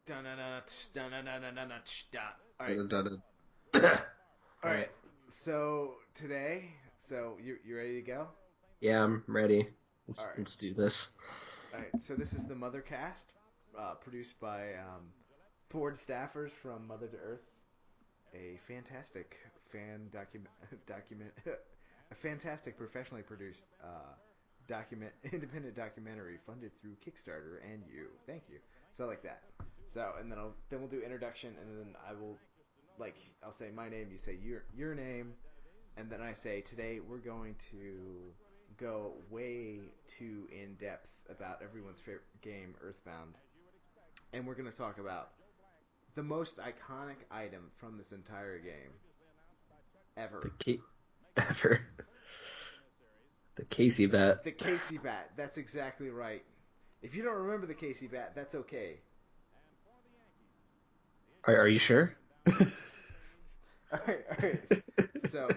All right, all right. Alright. So today, you ready to go? Yeah, I'm ready. All Let's right, let's do this. all right. So this is the MOTHERcast, produced by board staffers from Mother to Earth, a fantastic document, a fantastic professionally produced independent documentary funded through Kickstarter and you. Thank you. So like that. So and then we'll do introduction and then I'll say my name, you say your name, and then I say today we're going to go way too in depth about everyone's favorite game, Earthbound, and we're going to talk about the most iconic item from this entire game ever. The ever the Casey bet. The Casey bat. That's exactly right. If you don't remember the Casey bat, that's okay. Are you sure? All right, all right. So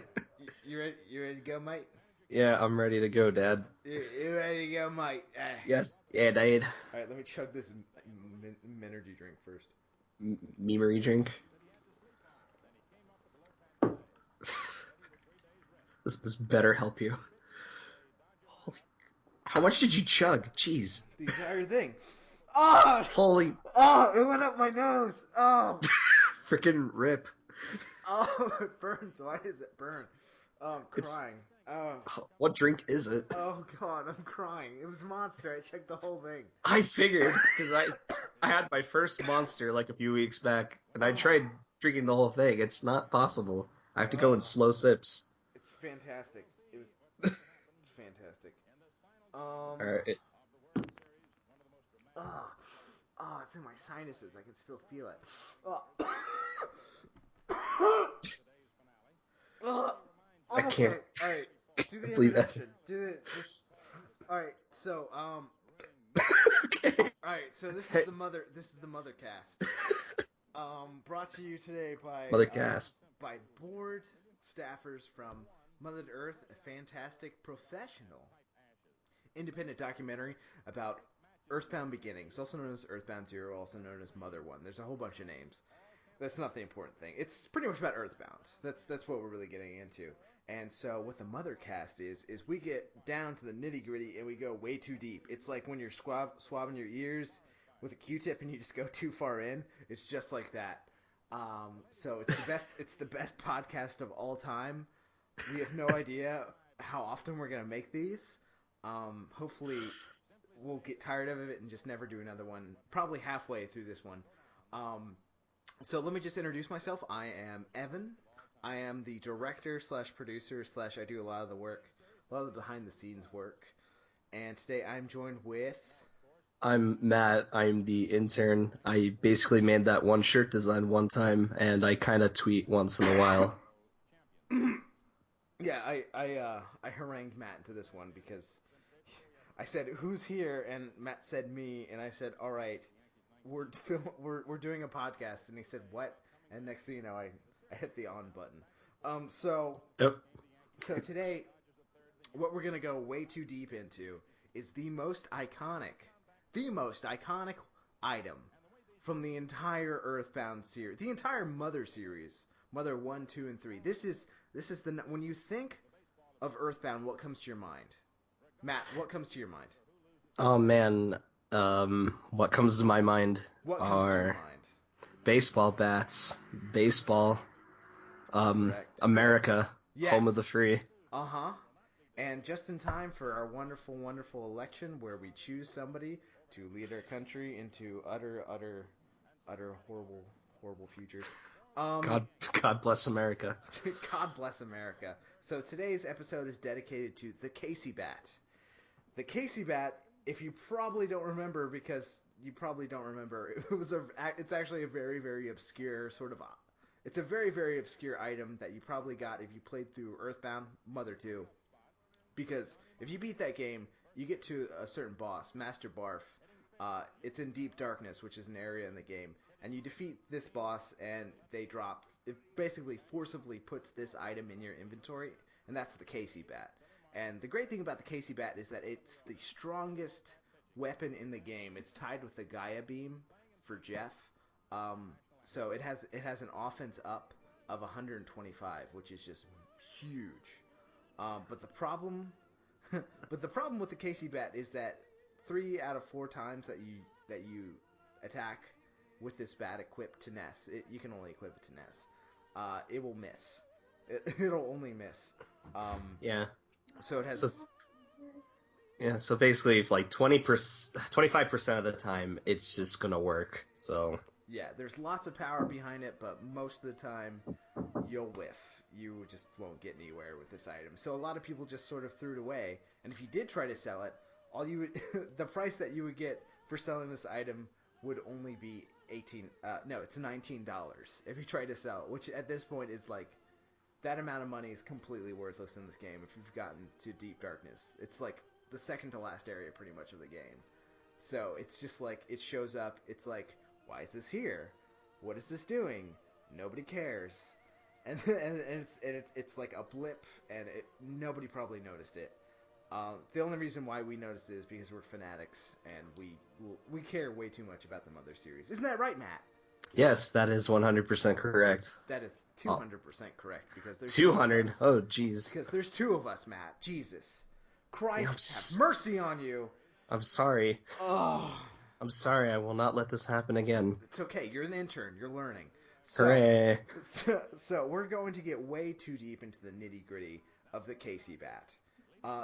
you ready? You ready to go, mate? Yeah, I'm ready to go, Dad. You ready to go, mate? Yes, yeah, Dad. All right, let me chug this energy drink first. Memory drink. This better help you. Holy, how much did you chug? Jeez. The entire thing. Oh, Holy oh, it went up my nose. Oh, freaking rip. oh, it burns. Why does it burn? Oh, I'm It's crying. Oh, what drink is it? oh God, I'm crying. It was Monster. I checked the whole thing. I figured because I had my first monster like a few weeks back, and I Oh, tried drinking the whole thing. It's not possible. I have to go in oh, slow sips. it's fantastic. It's fantastic. All Um, right. oh, oh, it's in my sinuses. I can still feel it. Oh, oh, I I'm can't okay. All right, do the believe that. introduction. Do it. Just all right. Okay. All right. So this is Hey, the mother. This is the Mothercast. Brought to you today Mother Cast. by board staffers from Mother to Earth, a fantastic professional independent documentary about Earthbound Beginnings, also known as Earthbound Zero, also known as Mother One. There's a whole bunch of names. That's not the important thing. It's pretty much about Earthbound. That's what we're really getting into. And so what the Mothercast is we get down to the nitty gritty and we go way too deep. It's like when you're swabbing your ears with a Q-tip and you just go too far in. It's just like that. So it's the best. It's the best podcast of all time. We have no idea how often we're gonna make these. Hopefully, we'll get tired of it and just never do another one. Probably halfway through this one. Um, so let me just introduce myself. I am Evan. I am the director slash producer slash I do a lot of the work, a lot of the behind the scenes work. And today I'm joined with. I'm Matt. I'm the intern. I basically made that one shirt design one time, and I kind of tweet once in a while. Yeah, I harangued Matt into this one because I said who's here and Matt said me and I said all right, we're doing a podcast and he said what, and next thing you know I hit the on button. Um so Yep. so today what we're going to go way too deep into is the most iconic item from the entire Earthbound series, the entire Mother series, Mother 1, 2 and 3. This is the when you think of Earthbound, what comes to your mind? Matt, what comes to your mind? Oh man. What comes to my mind What comes to your are mind? baseball bats, baseball, Correct. Yes. America, home of the Yes. free. Uh-huh. And just in time for our wonderful, wonderful election where we choose somebody to lead our country into utter horrible, horrible futures. Um, God bless America. God bless America. So today's episode is dedicated to the Casey Bat. The Casey Bat, if you probably don't remember, because you probably don't remember, it's actually a very, very obscure sort of. It's a very, very obscure item that you probably got if you played through Earthbound Mother 2. Because if you beat that game, you get to a certain boss, Master Barf. It's in Deep Darkness, which is an area in the game, and you defeat this boss, and they drop. It basically forcibly puts this item in your inventory, and that's the Casey Bat. And the great thing about the Casey Bat is that it's the strongest weapon in the game. It's tied with the Gaia Beam for Jeff. So it has an offense up of 125, which is just huge. But the problem, but the problem with the Casey bat is that 3 out of 4 times that you attack with this bat equipped to Ness, you can only equip it to Ness. It will miss. It'll only miss. Um, Yeah. so it has So this. yeah, so basically if like 20%, 25% of the time it's just gonna work. So Yeah, there's lots of power behind it, but most of the time you'll whiff. You just won't get anywhere with this item. So a lot of people just sort of threw it away. And if you did try to sell it, all you would the price that you would get for selling this item would only be 18. No, it's $19 if you try to sell it, which at this point is like that amount of money is completely worthless in this game if you've gotten to Deep Darkness. It's like the second to last area pretty much of the game. So it's just like it shows up. It's like, why is this here? What is this doing? Nobody cares, and it's like a blip, and nobody probably noticed it. The only reason why we noticed it is because we're fanatics and we care way too much about the Mother series. Isn't that right, Matt? yes, that is 100% correct. That is Oh, 200% correct because there's two of 200. us. Oh, jeez. Because there's two of us, Matt. Jesus, Yeah, Christ, have mercy on you. I'm sorry. Oh, I'm sorry. I will not let this happen again. it's okay. You're an intern. You're learning. So, Hooray. so we're going to get way too deep into the nitty gritty of the Casey bat.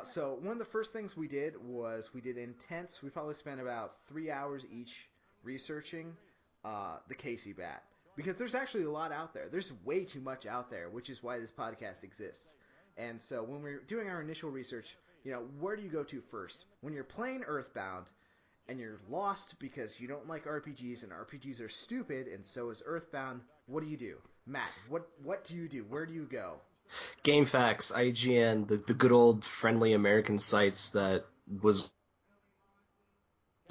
So one of the first things we did was we did intense. We probably spent about 3 hours each researching the Casey bat because there's actually a lot out there. There's way too much out there, which is why this podcast exists. And so when we're doing our initial research, where do you go to first? When you're playing Earthbound, and you're lost because you don't like RPGs and RPGs are stupid and so is Earthbound, what do? Matt, what do you do? Where do you go? GameFAQs, IGN, the good old friendly American sites that was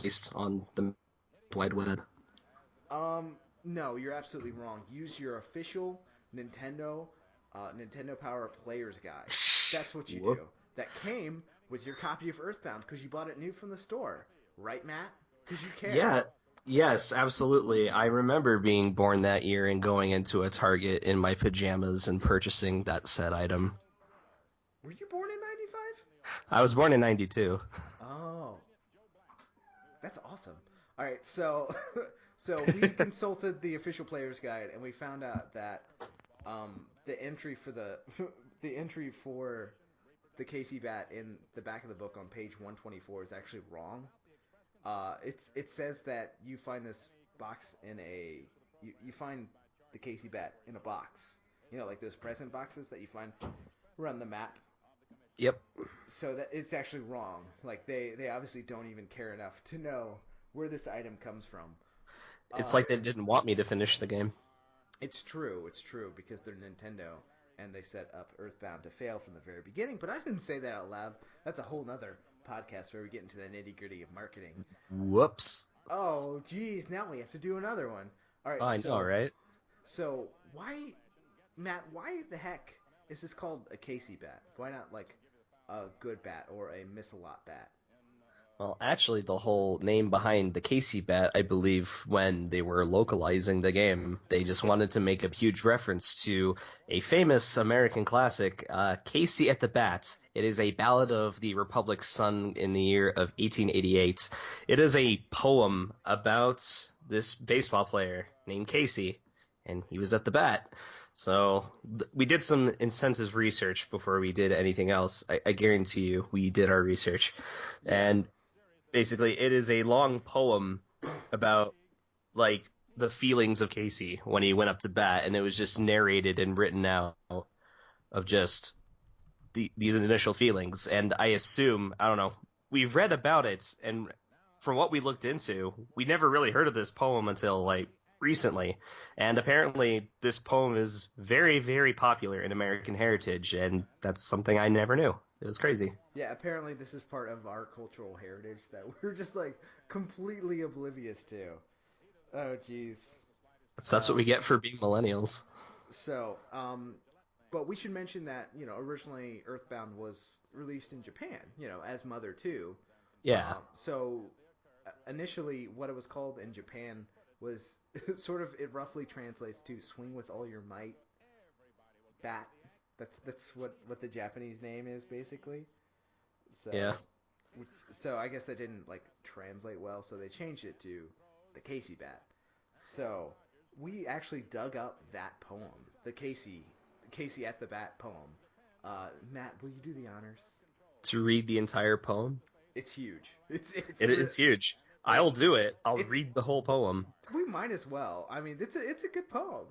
based on the wide web. No, you're absolutely wrong. Use your official Nintendo Nintendo Power Player's Guide. That's what you do. Whoop. That came with your copy of Earthbound because you bought it new from the store. Right, Matt? Because you care. Yeah, yes, absolutely. I remember being born that year and going into a Target in my pajamas and purchasing that said item. Were you born in 95? I was born in 92. Oh, that's awesome. All right, so so we consulted the official player's guide and we found out that the entry for the the entry for the Casey bat in the back of the book on page 124 is actually wrong. It says that you find this box in a you find the Casey bat in a box. Like those present boxes that you find around the map. Yep. So that it's actually wrong. Like they obviously don't even care enough to know where this item comes from. It's Uh, like they didn't want me to finish the game. it's true. It's true because they're Nintendo and they set up Earthbound to fail from the very beginning. But I didn't say that out loud. That's a whole nother podcast where we get into the nitty gritty of marketing. Whoops. Oh, geez, now we have to do another one. All right, I know, right? so why, Matt? Why the heck is this called a Casey bat? Why not like a good bat or a miss a lot bat? Well, actually, the whole name behind the Casey bat, I believe, when they were localizing the game, they just wanted to make a huge reference to a famous American classic, Casey at the Bat. It is a ballad of the Republic's son in the year of 1888. It is a poem about this baseball player named Casey, and he was at the bat. So we did some intensive research before we did anything else. I guarantee you, we did our research. Yeah. And basically, it is a long poem about like the feelings of Casey when he went up to bat, and it was just narrated and written out of just these initial feelings. And I assume, I don't know, we've read about it, and from what we looked into, we never really heard of this poem until like recently. And apparently, this poem is very, very popular in American heritage, and that's something I never knew. It was crazy. Yeah, apparently this is part of our cultural heritage that we're just like completely oblivious to. Oh, jeez. That's what we Um, get for being millennials. so, but we should mention that originally Earthbound was released in Japan, as Mother 2. Yeah. So initially, what it was called in Japan was sort of it roughly translates to swing with all your might, bat. That's what the Japanese name is basically. Yeah. So so I guess that didn't like translate well, so they changed it to the Casey bat. So we actually dug up that poem, the Casey at the bat poem. Matt, will you do the honors? To read the entire poem? It's huge. It's It is huge. like I'll do it. I'll it's read the whole poem. we might as well. I mean, it's a good poem.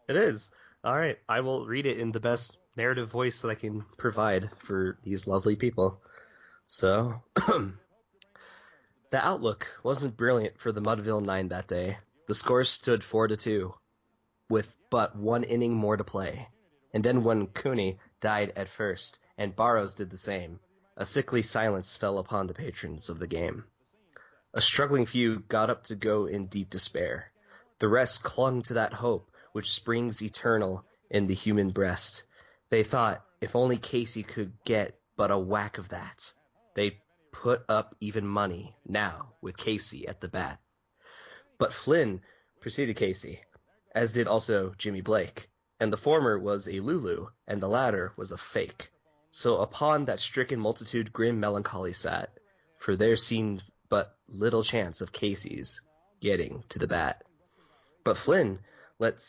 It is. All right. I will read it in the best narrative voice that I can provide for these lovely people. So, the outlook wasn't brilliant for the Mudville Nine that day. The score stood 4-2, with but one inning more to play. And then when Cooney died at first, and Barrows did the same, a sickly silence fell upon the patrons of the game. A struggling few got up to go in deep despair. The rest clung to that hope which springs eternal in the human breast. They thought if only Casey could get but a whack of that. They put up even money now with Casey at the bat. But Flynn preceded Casey, as did also Jimmy Blake, and the former was a Lulu, and the latter was a fake. So upon that stricken multitude grim melancholy sat, for there seemed but little chance of Casey's getting to the bat. But Flynn but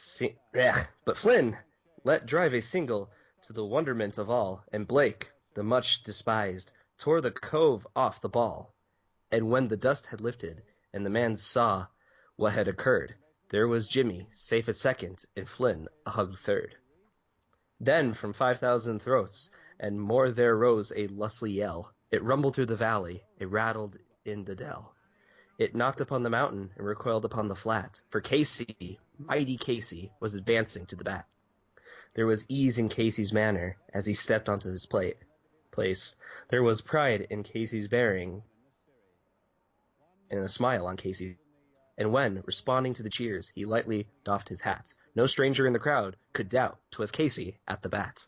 Flynn let drive a single to the wonderment of all, and Blake, the much despised, tore the cove off the ball. And when the dust had lifted, and the man saw what had occurred, there was Jimmy safe at second, and Flynn a hugged third. Then from 5,000 throats and more there rose a lustily yell. It rumbled through the valley, it rattled in the dell. It knocked upon the mountain and recoiled upon the flat, for Casey, mighty Casey, was advancing to the bat. There was ease in Casey's manner as he stepped onto his place. There was pride in Casey's bearing and a smile on Casey's. And when, responding to the cheers, he lightly doffed his hat, no stranger in the crowd could doubt 'twas Casey at the bat.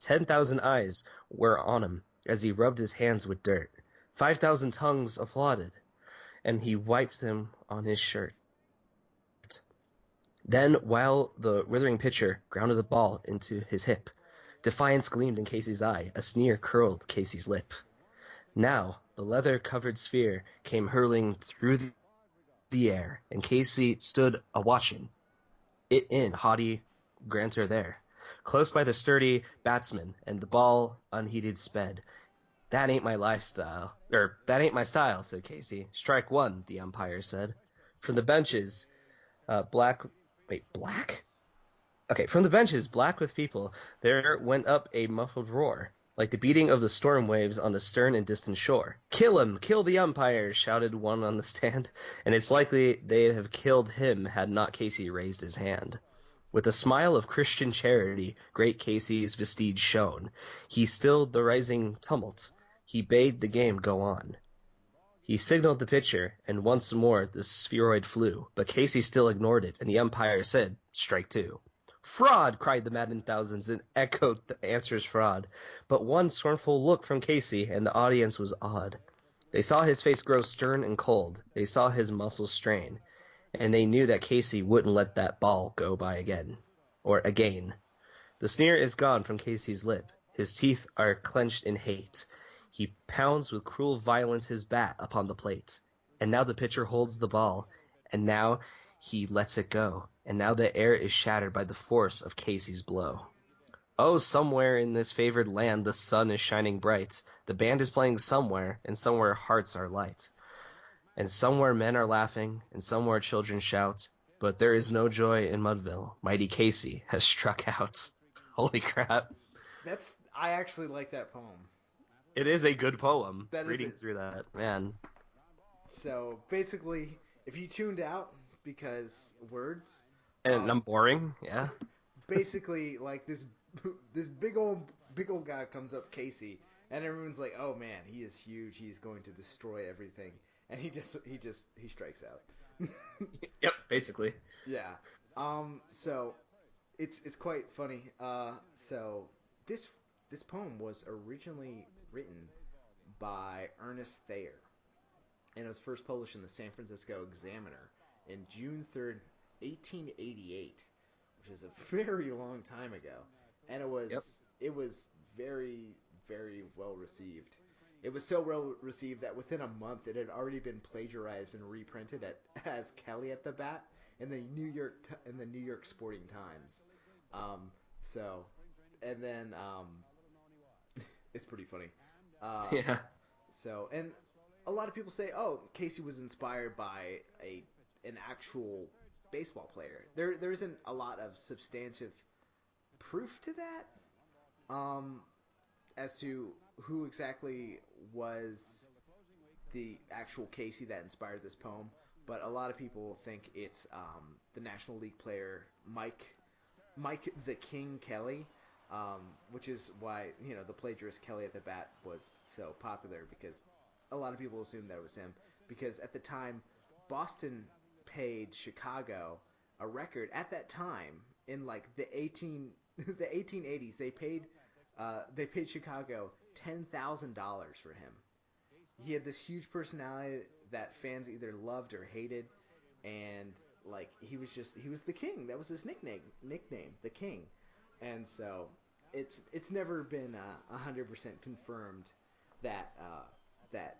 10,000 eyes were on him as he rubbed his hands with dirt. 5,000 tongues applauded, and he wiped them on his shirt. Then, while the withering pitcher grounded the ball into his hip, defiance gleamed in Casey's eye, a sneer curled Casey's lip. Now, the leather-covered sphere came hurling through the air, and Casey stood a-watching it in haughty grandeur there. Close by the sturdy batsman, and the ball unheeded sped. That ain't my lifestyle, that ain't my style, said Casey. Strike one, the umpire said. From the benches, black, black? Okay, from the benches, black with people, there went up a muffled roar, like the beating of the storm waves on a stern and distant shore. Kill him! Kill the umpire! Shouted one on the stand, and it's likely they'd have killed him had not Casey raised his hand. With a smile of Christian charity, great Casey's vestige shone. He stilled the rising tumult. He bade the game go on. He signaled the pitcher, and once more the spheroid flew, but Casey still ignored it, and the umpire said, "Strike two." "Fraud!" cried the maddened thousands, and echoed the answer's fraud. But one scornful look from Casey, and the audience was awed. They saw his face grow stern and cold. They saw his muscles strain, and they knew that Casey wouldn't let that ball go by again. Or again. The sneer is gone from Casey's lip. His teeth are clenched in hate. He pounds with cruel violence his bat upon the plate. And now the pitcher holds the ball, and now he lets it go, and now the air is shattered by the force of Casey's blow. Oh, somewhere in this favored land the sun is shining bright. The band is playing somewhere, and somewhere hearts are light. And somewhere men are laughing, and somewhere children shout. But there is no joy in Mudville. Mighty Casey has struck out. Holy crap. I actually like that poem. It is a good poem. That is Reading it. through that, man. So basically, if you tuned out because words, And I'm boring, yeah. basically like this big old guy comes up, Casey, and everyone's like, oh man, he is huge, he's going to destroy everything, and he strikes out. Yep, basically. Yeah. So it's quite funny. So this this poem was originally written by Ernest Thayer, and it was first published in the San Francisco Examiner in June 3rd, 1888, which is a very long time ago, and Yep. it was very very well received. It was so well received that within a month it had already been plagiarized and reprinted as Kelly at the Bat in the New York Sporting Times. Um, so, and then it's pretty funny. Uh, Yeah. and a lot of people say, "Oh, Casey was inspired by a an actual baseball player." There isn't a lot of substantive proof to that, um, as to who exactly was the actual Casey that inspired this poem. But a lot of people think it's the National League player Mike the King Kelly, which is why the plagiarist Kelly at the Bat was so popular, because a lot of people assumed that it was him, because at the time Boston paid Chicago a record at that time in like the 1880s. They paid Chicago $10,000 for him. He had this huge personality that fans either loved or hated, and like he was the king. That was his nickname, the king. And so it's never been 100% confirmed that that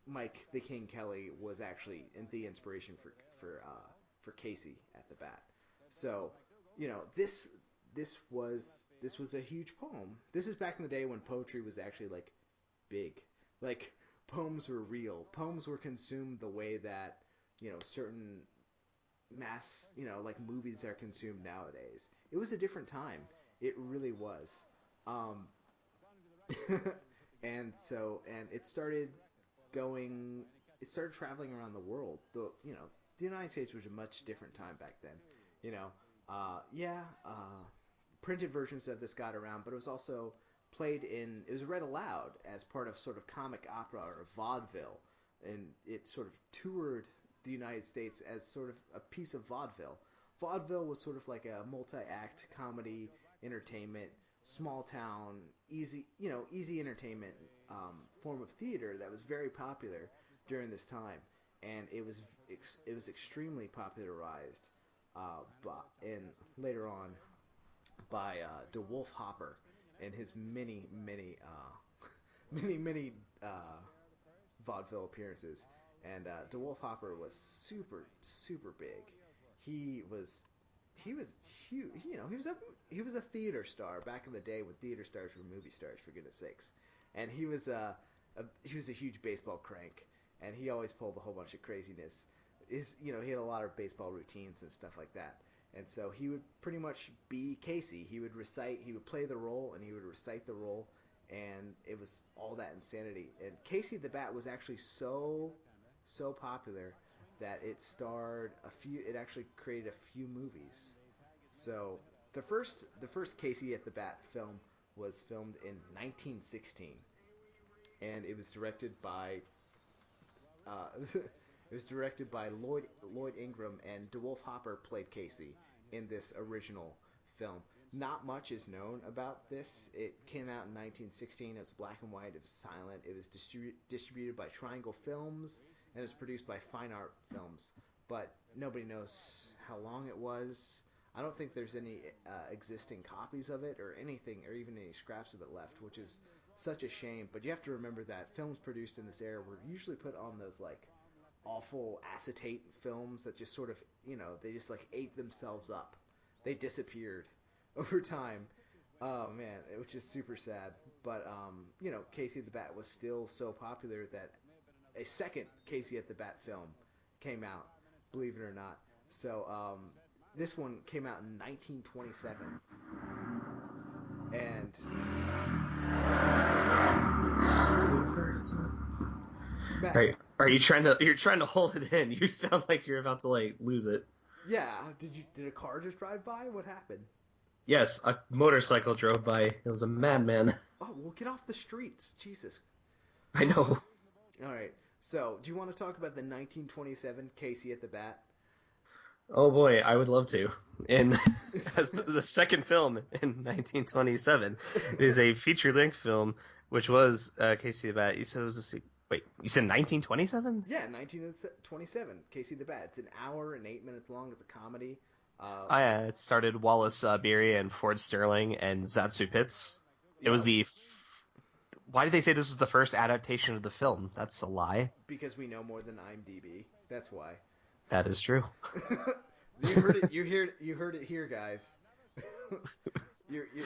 Mike the King Kelly was actually the inspiration for Casey at the Bat. So this was a huge poem. This is back in the day when poetry was actually like big. Like poems were real. Poems were consumed the way that certain like movies are consumed nowadays. It was a different time. It really was. Um, and going. It started traveling around the world. The United States was a much different time back then. You know, yeah, printed versions of this got around, but it was also it was read aloud as part of sort of comic opera or vaudeville, and it sort of toured the United States as sort of a piece of vaudeville. Vaudeville was sort of like a multi-act comedy entertainment, small town, easy entertainment form of theater that was very popular during this time, and it was extremely popularized, and later on by DeWolf Hopper and his many vaudeville appearances. And DeWolf Hopper was super big. He was he was huge. He was a theater star back in the day when theater stars were movie stars, for goodness sakes. And he was a huge baseball crank, and he always pulled a whole bunch of craziness. He had a lot of baseball routines and stuff like that. And so he would pretty much be Casey. He would play the role, and he would recite the role, and it was all that insanity. And Casey the Bat was actually so popular that it actually created a few movies. So the first Casey at the Bat film was filmed in 1916, and it was directed by it was directed by Lloyd Ingram, and DeWolf Hopper played Casey in this original film. Not much is known about this. It came out in 1916. It was black and white. It was silent. It was distributed by Triangle Films, and it was produced by Fine Art Films. But nobody knows how long it was. I don't think there's any existing copies of it or anything, or even any scraps of it left, which is such a shame. But you have to remember that films produced in this era were usually put on those like awful acetate films that just sort of they just like ate themselves up. They disappeared over time. Oh man, which is super sad. But Casey the Bat was still so popular that a second Casey at the Bat film came out, believe it or not. So this one came out in 1927, and Matt, Are you you're trying to hold it in? You sound like you're about to like lose it. yeah, did a car just drive by? What happened? Yes, a motorcycle drove by. It was a madman. Oh, well, get off the streets, Jesus. I know. All right. So, do you want to talk about the 1927 Casey at the Bat? Oh boy, I would love to. And as the second film in 1927 is a feature-length film, which was Casey the Bat. You said it was a Wait, you said 1927? Yeah, 1927, Casey the Bat. It's an hour and 8 minutes long. It's a comedy. Oh, yeah, it started Wallace Beery and Ford Sterling and Zatsu Pitts. It was Yep, the. Why did they say this was the first adaptation of the film? That's a lie. because we know more than IMDb. That's why. That is true. You heard it. You heard it here, guys.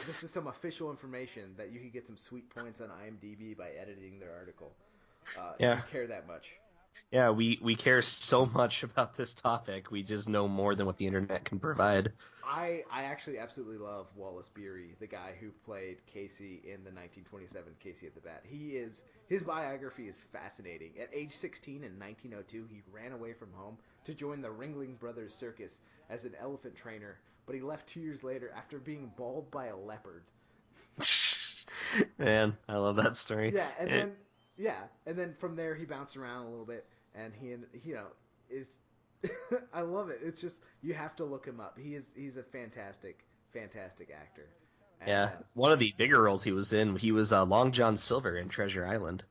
This is some official information that you can get some sweet points on IMDb by editing their article. If you Yeah. care that much. Yeah, we care so much about this topic. We just know more than what the internet can provide. I actually absolutely love Wallace Beery, the guy who played Casey in the 1927 Casey at the Bat. His biography is fascinating. At age 16 in 1902, he ran away from home to join the Ringling Brothers Circus as an elephant trainer, but he left 2 years later after being mauled by a leopard. Man, I love that story. Yeah, and It, then from there he bounced around a little bit, and is I love it. It's just you have to look him up. He's a fantastic actor, and yeah, one of the bigger roles he was Long John Silver in Treasure Island.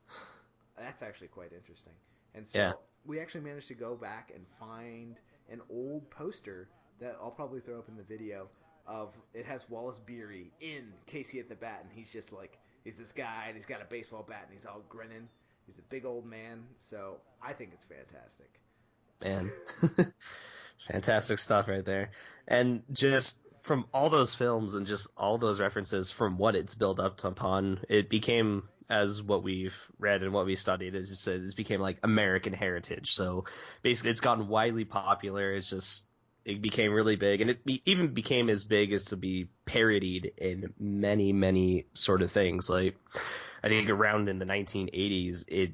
that's actually quite interesting. And Yeah, so we actually managed to go back and find an old poster that I'll probably throw up in the video of it has Wallace Beery in Casey at the Bat, and he's just like he's this guy and he's got a baseball bat and he's all grinning. He's a big old man, so I think it's fantastic. man. Fantastic stuff right there. And just from all those films and just all those references from what it's built up upon, it became, as what we've read and what we studied, is just it became like American heritage. So basically, it's gotten widely popular. It became really big, and even became as big as to be parodied in many sort of things. Like I think around in the 1980s, it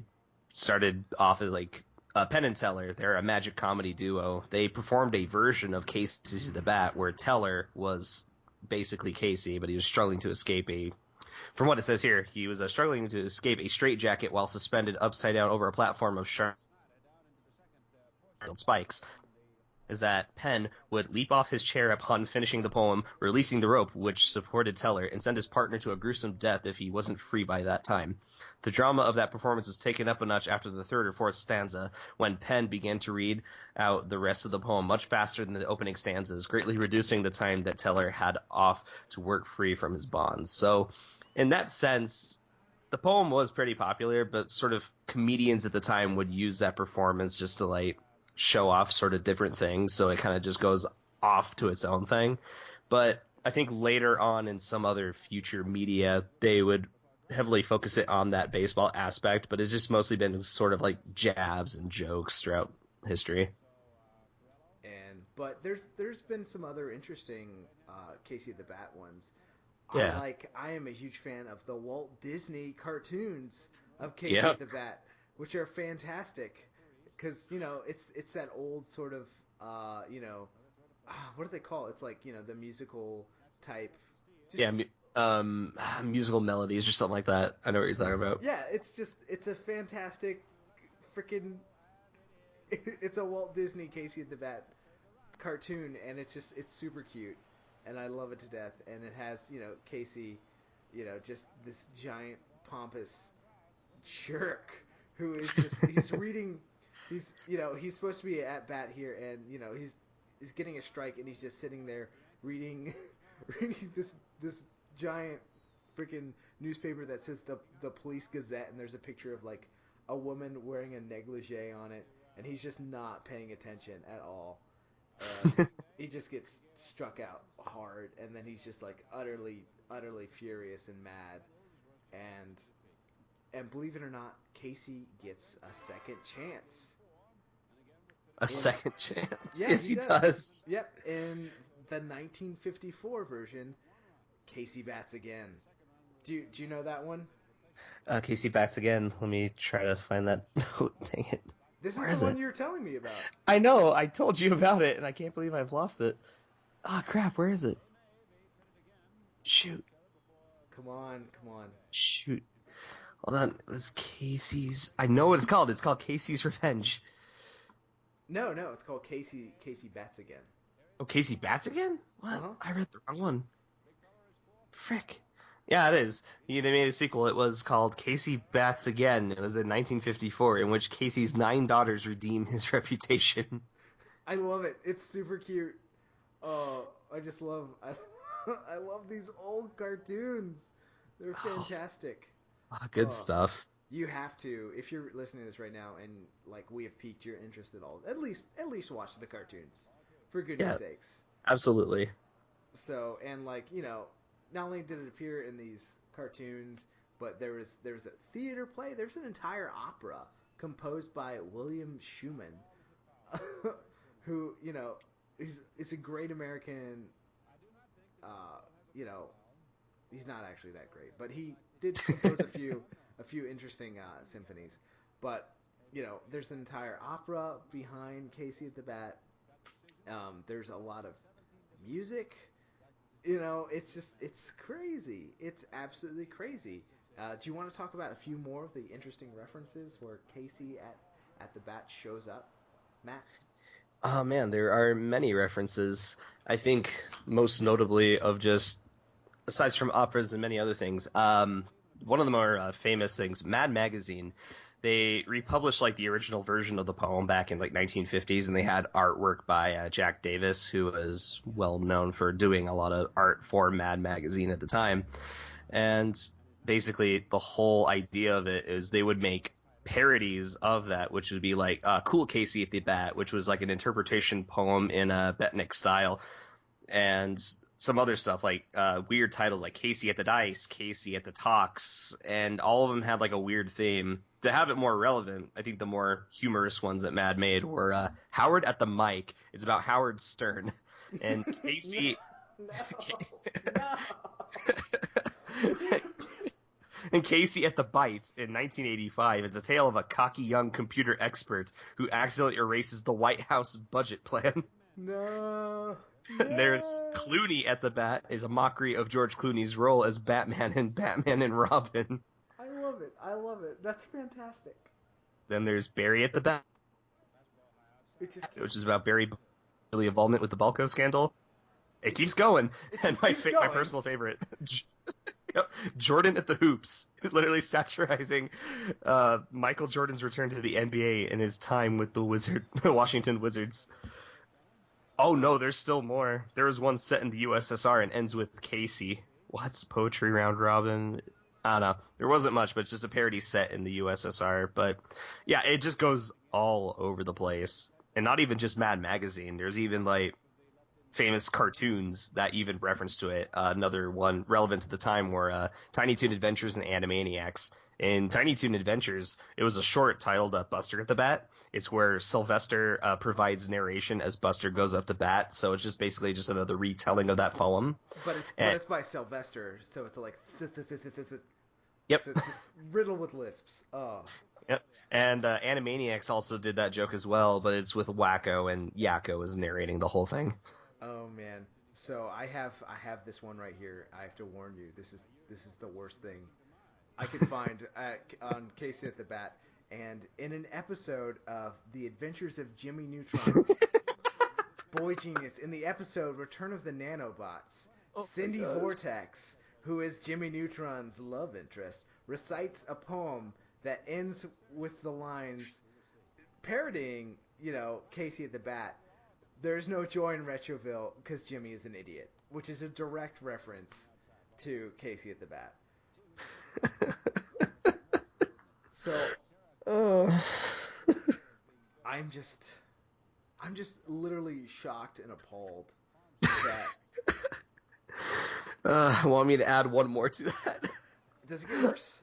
started off as like Penn and Teller. They're a magic comedy duo. They performed a version of Casey the Bat where Teller was basically Casey, but he was struggling to escape a. From what it says here, he was struggling to escape a straitjacket while suspended upside down over a platform of sharp spikes. Is that Penn would leap off his chair upon finishing the poem, releasing the rope which supported Teller, and send his partner to a gruesome death if he wasn't free by that time. The drama of that performance was taken up a notch after the third or fourth stanza, when Penn began to read out the rest of the poem much faster than the opening stanzas, greatly reducing the time that Teller had off to work free from his bonds. So, in that sense, the poem was pretty popular, but sort of comedians at the time would use that performance just to like show off sort of different things, so it kind of just goes off to its own thing. But I think later on in some other future media, they would heavily focus it on that baseball aspect, but it's just mostly been sort of like jabs and jokes throughout history. But there's been some other interesting Casey the Bat ones. Yeah. I am a huge fan of the Walt Disney cartoons of Casey at Yep. the Bat, which are fantastic because it's that old sort of what do they call it? It's like the musical type. Just Yeah. Musical melodies or something like that. I know what you're talking about. yeah, it's a fantastic freaking. It's a Walt Disney Casey at the Bat cartoon, and it's super cute, and I love it to death. And it has Casey, just this giant pompous jerk who is just he's reading, he's supposed to be at bat here, and he's getting a strike, and he's just sitting there reading reading this giant freaking newspaper that says the Police Gazette, and there's a picture of like a woman wearing a negligee on it, and he's just not paying attention at all, and he just gets struck out hard, and then he's just like utterly furious and mad, and believe it or not, Casey gets a second chance. A In second chance. Yeah, Yes, he he does. does. Yep, in the 1954 version, Casey bats again. Do you know that one? Casey bats again. Let me try to find that note. Dang it. This is Where the is one it? you were telling me about. I know. I told you about it, and I can't believe I've lost it. Ah, crap. Where is it? Shoot. Come on, come on. Shoot. Hold on. It was Casey's. I know what it's called. It's called Casey's Revenge. No, no, it's called Casey bats again. Oh, Casey bats again? Uh What? huh. I read the wrong one. Frick. Yeah, it is. They made a sequel. It was called Casey Bats Again. It was in 1954, in which Casey's 9 daughters redeem his reputation. I love it. It's super cute. Oh, I just love I love these old cartoons. They're Oh, fantastic. good Oh, stuff. you have to if you're listening to this right now and like we have piqued your interest at all. At least watch the cartoons, for goodness Yeah, sakes. absolutely. So and like not only did it appear in these cartoons, but there was a theater play. There's an entire opera composed by William Schumann, who he's a great American. Uh, you know, he's not actually that great, but he did compose a few interesting symphonies. But there's an entire opera behind Casey at the Bat. There's a lot of music. It's crazy. It's absolutely crazy. Do you want to talk about a few more of the interesting references where Casey at the Bat shows up, Matt? Oh man, there are many references. I think most notably of just aside from operas and many other things. One of the more famous things, Mad Magazine, they republished like the original version of the poem back in like 1950s, and they had artwork by Jack Davis, who was well known for doing a lot of art for Mad Magazine at the time. And basically, the whole idea of it is they would make parodies of that, which would be like Cool Casey at the Bat, which was like an interpretation poem in a Beatnik style, and some other stuff like weird titles like Casey at the Dice, Casey at the Talks, and all of them had like a weird theme. To have it more relevant, I think the more humorous ones that Mad made were Howard at the Mic. It's about Howard Stern, and No, Casey. no, no. And Casey at the Bites in 1985. It's a tale of a cocky young computer expert who accidentally erases the White House budget plan. No, There's no. Clooney at the Bat is a mockery of George Clooney's role as Batman in Batman and Robin. I love it. I love it. That's fantastic. Then there's Barry at the Bat, It just which keeps. is about Barry early involvement with the Balco scandal. It It keeps just. going, It and just keeps my going. personal favorite, Jordan at the Hoops, literally satirizing Michael Jordan's return to the NBA and his time with the Washington Wizards. Oh no, there's still more. There was one set in the USSR and ends with Casey. What's poetry round robin? I don't know. There wasn't much, but it's just a parody set in the USSR. But yeah, it just goes all over the place. And not even just Mad Magazine. There's even like famous cartoons that even reference to it. Another one relevant to the time were Tiny Toon Adventures and Animaniacs. In Tiny Toon Adventures, it was a short titled Buster at the Bat. It's where Sylvester provides narration as Buster goes up to bat. So it's just basically just another retelling of that poem. But it's but And it's by Sylvester, so it's like yep, so it's just riddled with lisps. Oh, yep. And Animaniacs also did that joke as well, but it's with Wacko and Yakko is narrating the whole thing. oh man. So I have this one right here. I have to warn you. This is the worst thing I could find on Casey at the Bat. And in an episode of The Adventures of Jimmy Neutron's Boy Genius, in the episode Return of the Nanobots, Oh my Cindy god. Vortex, who is Jimmy Neutron's love interest, recites a poem that ends with the lines parodying, Casey at the Bat. There's no joy in Retroville because Jimmy is an idiot, which is a direct reference to Casey at the Bat. So Oh. I'm just I'm just literally shocked and appalled that. Want me to add one more to that? Does it get worse?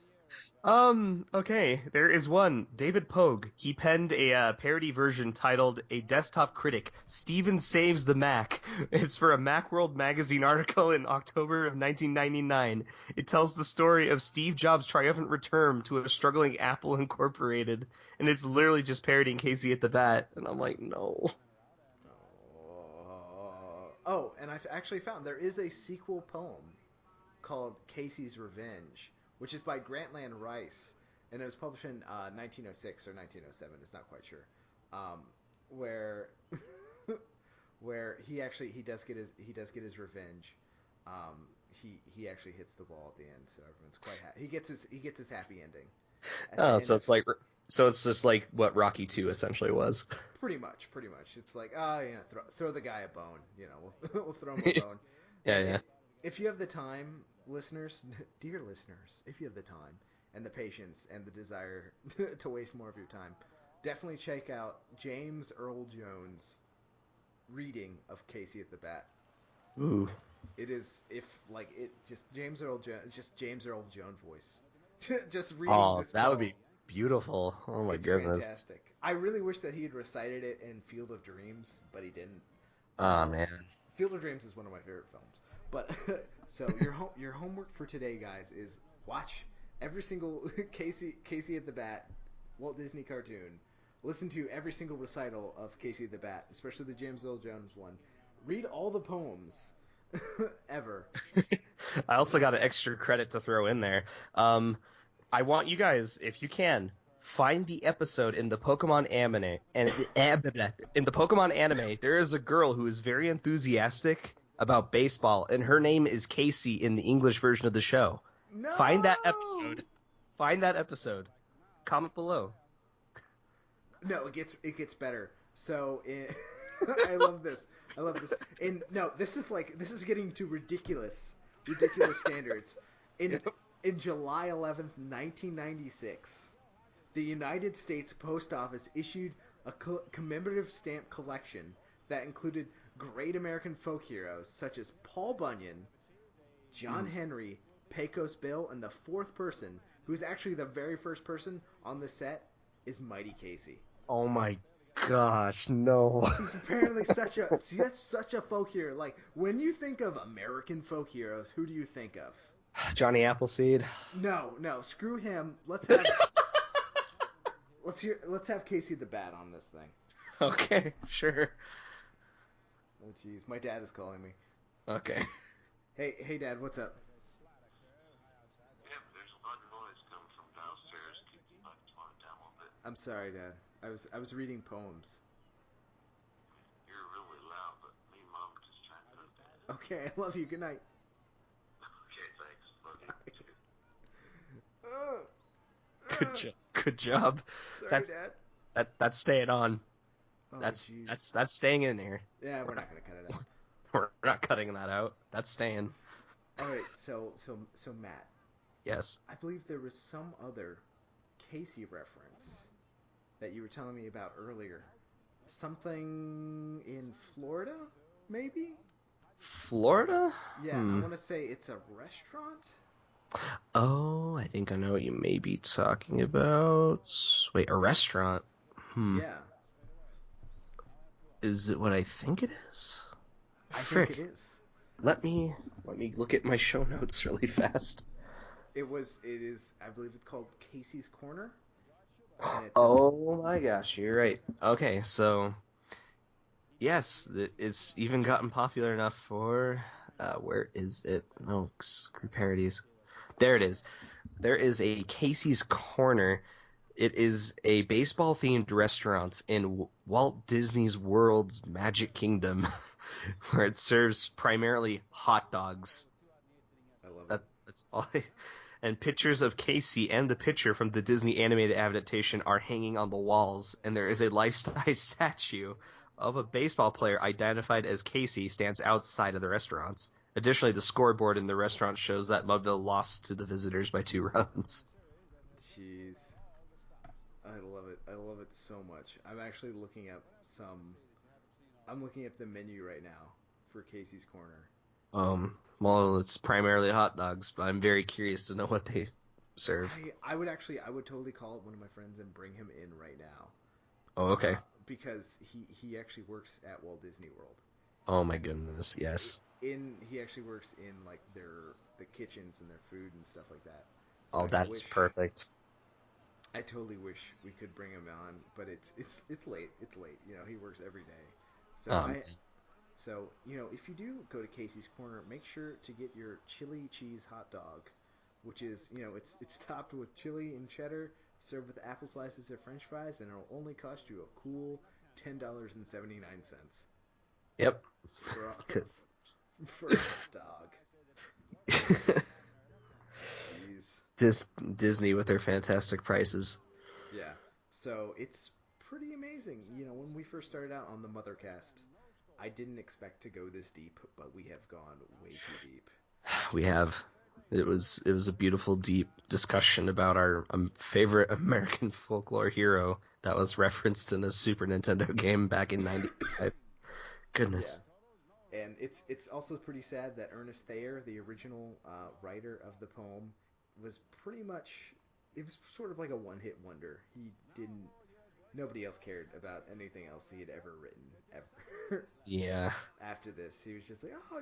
Okay, there is one. David Pogue. He penned a parody version titled A Desktop Critic, Steven Saves the Mac. It's for a Macworld magazine article in October of 1999. It tells the story of Steve Jobs' triumphant return to a struggling Apple Incorporated, and it's literally just parodying Casey at the Bat. And I'm like, no. Oh, and I've actually found there is a sequel poem called Casey's Revenge, which is by Grantland Rice, and it was published in 1906 or 1907. It's not quite sure. Where where he does get his revenge, he actually hits the ball at the end, so everyone's quite happy. He gets his happy ending at the Oh, end so of it's just like what Rocky 2 essentially was. pretty much. It's like throw the guy a bone. We'll throw him a bone. Yeah, But yeah. if you have the time, listeners, dear listeners, if you have the time and the patience and the desire to waste more of your time, definitely check out James Earl Jones' reading of Casey at the Bat. Ooh. It is if like it just James Earl Jones voice, just reading Oh, this that would poem. be beautiful. Oh my It's goodness. fantastic. I really wish that he had recited it in Field of Dreams, but he didn't. Oh Uh, man. Field of Dreams is one of my favorite films. But so your homework for today, guys, is watch every single Casey at the Bat Walt Disney cartoon. Listen to every single recital of Casey at the Bat, especially the James Earl Jones one. Read all the poems ever. I also got an extra credit to throw in there. Um, I want you guys, if you can, find the episode in the Pokemon anime, and in the Pokemon anime, there is a girl who is very enthusiastic about baseball, and her name is Casey in the English version of the show. Find that No. episode. Find that episode. Comment below. No, it gets better. So I love this. I love this. And no, this is getting to ridiculous standards. In Yep. in July 11th, 1996, the United States Post Office issued a commemorative stamp collection that included great American folk heroes such as Paul Bunyan, John Mm. Henry, Pecos Bill, and the fourth person, who's actually the very first person on the set, is Mighty Casey. Oh my gosh, no. He's apparently such a folk hero. Like when you think of American folk heroes, who do you think of? Johnny Appleseed. No, no, screw him. Let's have Casey the Bat on this thing. Okay, sure. Oh jeez, my dad is calling me. Okay. Hey, Dad, what's up? Yep, there's a lot of noise coming from downstairs. Could you like tone it down a little bit? I'm sorry, Dad. I was reading poems. You're really loud, but me and Mom are just trying to go to bed. Okay, I love you. Good night. Okay, thanks. Love you too. uh, Good uh. job. Good job. Sorry, That's Dad. that's staying on. Oh That's jeez. that's that's staying in here. Yeah, we're We're not gonna cut it out. not we're not cutting that out. That's staying. All right, so Matt, Yes. I believe there was some other Casey reference that you were telling me about earlier. Something in Florida, maybe? Florida? Yeah, I Hmm. want to say it's a restaurant. Oh, I think I know what you may be talking about. Wait, a restaurant. Hmm. Yeah, Is it what I think it is? I think it Frick. is. Let me look at my show notes really fast. It is. I believe it's called Casey's Corner, and it's a. Oh my gosh, you're right. Okay, so yes, it's even gotten popular enough for where is it? No, screw parodies. There it is. There is a Casey's Corner. It is a baseball themed restaurant in Walt Disney's World's Magic Kingdom where it serves primarily hot dogs. I love it. That's all. And pictures of Casey and the picture from the Disney animated adaptation are hanging on the walls, and there is a life-size statue of a baseball player identified as Casey stands outside of the restaurant. Additionally, the scoreboard in the restaurant shows that Mudville lost to the visitors by 2 runs. Jeez, I love it. I love it so much. I'm actually looking at some. I'm looking at the menu right now for Casey's Corner. Well, it's primarily hot dogs, but I'm very curious to know what they serve. I would totally call up one of my friends and bring him in right now, Oh, okay. because he actually works at Walt Disney World. Oh my goodness, yes. He actually works in like the kitchens and their food and stuff like that. So Oh, I that's wish perfect. I totally wish we could bring him on, but it's late. It's late. He works every day. So Um, I so if you do go to Casey's Corner, make sure to get your chili cheese hot dog, which is it's topped with chili and cheddar, served with apple slices or French fries, and it'll only cost you a cool $10.79 yep. for a for a hot dog. Jeez. Disney with their fantastic prices. Yeah. So it's pretty amazing. When we first started out on the Mothercast, I didn't expect to go this deep, but we have gone way too deep. We have. It was a beautiful, deep discussion about our favorite American folklore hero that was referenced in a Super Nintendo game back in '95. Yeah. Goodness. And it's also pretty sad that Ernest Thayer, the original writer of the poem, was pretty much it was sort of like a one-hit wonder. He didn't Nobody else cared about anything else he had ever written ever. Yeah. After this, he was just like, oh,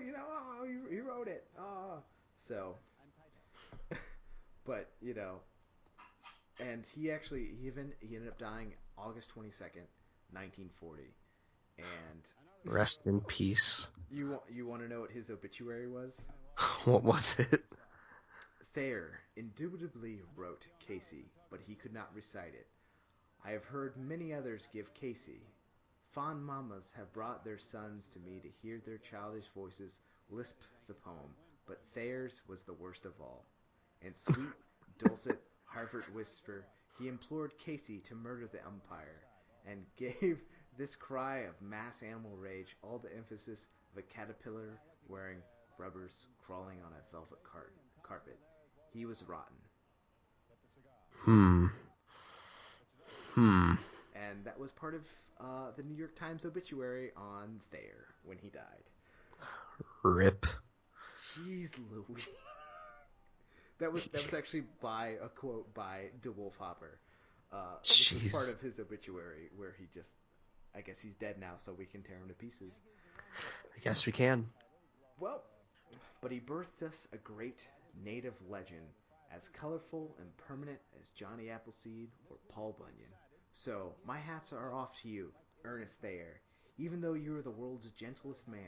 he wrote it. Oh, so, but and he ended up dying August 22nd, 1940. And Rest in peace. you want to know what his obituary was? What was it? Thayer indubitably wrote Casey, but he could not recite it. I have heard many others give Casey. Fond mammas have brought their sons to me to hear their childish voices lisp the poem, but Thayer's was the worst of all. In sweet, dulcet Harvard whisper, he implored Casey to murder the umpire, and gave this cry of mass animal rage all the emphasis of a caterpillar wearing rubbers crawling on a velvet carpet. He was rotten. Hmm. Hmm. And that was part of the New York Times obituary on Thayer when he died. Rip. Jeez Louise. That was actually by a quote by DeWolf Hopper, which was part Jeez. of his obituary, where he just, I guess he's dead now, so we can tear him to pieces. I guess we can. Well, but he birthed us a great native legend, as colorful and permanent as Johnny Appleseed or Paul Bunyan. So, my hats are off to you, Ernest Thayer. Even though you are the world's gentlest man,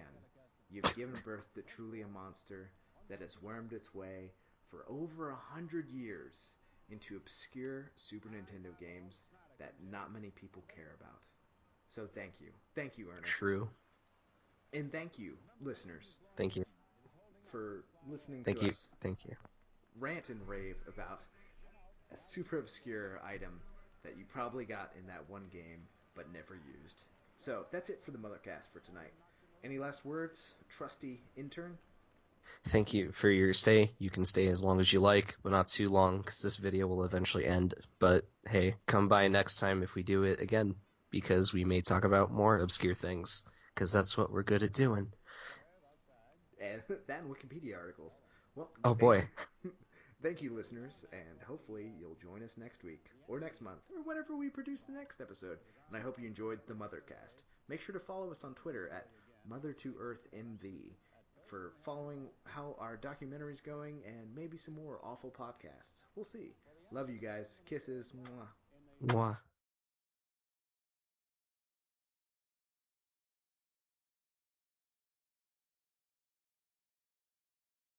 you've given birth to truly a monster that has wormed its way for over 100 years into obscure Super Nintendo games that not many people care about. So thank you. Thank you, Ernest. True. And thank you, listeners, Thank you. for listening to Thank you. us Thank you. rant and rave about a super obscure item that you probably got in that one game but never used. So that's it for the Mothercast for tonight. Any last words, trusty intern? Thank you for your stay. You can stay as long as you like, but not too long, because this video will eventually end. But hey, come by next time if we do it again, because we may talk about more obscure things, because that's what we're good at doing. And that and Wikipedia articles. Well, Oh thank boy. thank you, listeners, and hopefully you'll join us next week, or next month, or whenever we produce the next episode. And I hope you enjoyed the Mothercast. Make sure to follow us on Twitter at Mother2EarthMV for following how our documentary's going and maybe some more awful podcasts. We'll see. Love you guys. Kisses. Mwah. Mwah.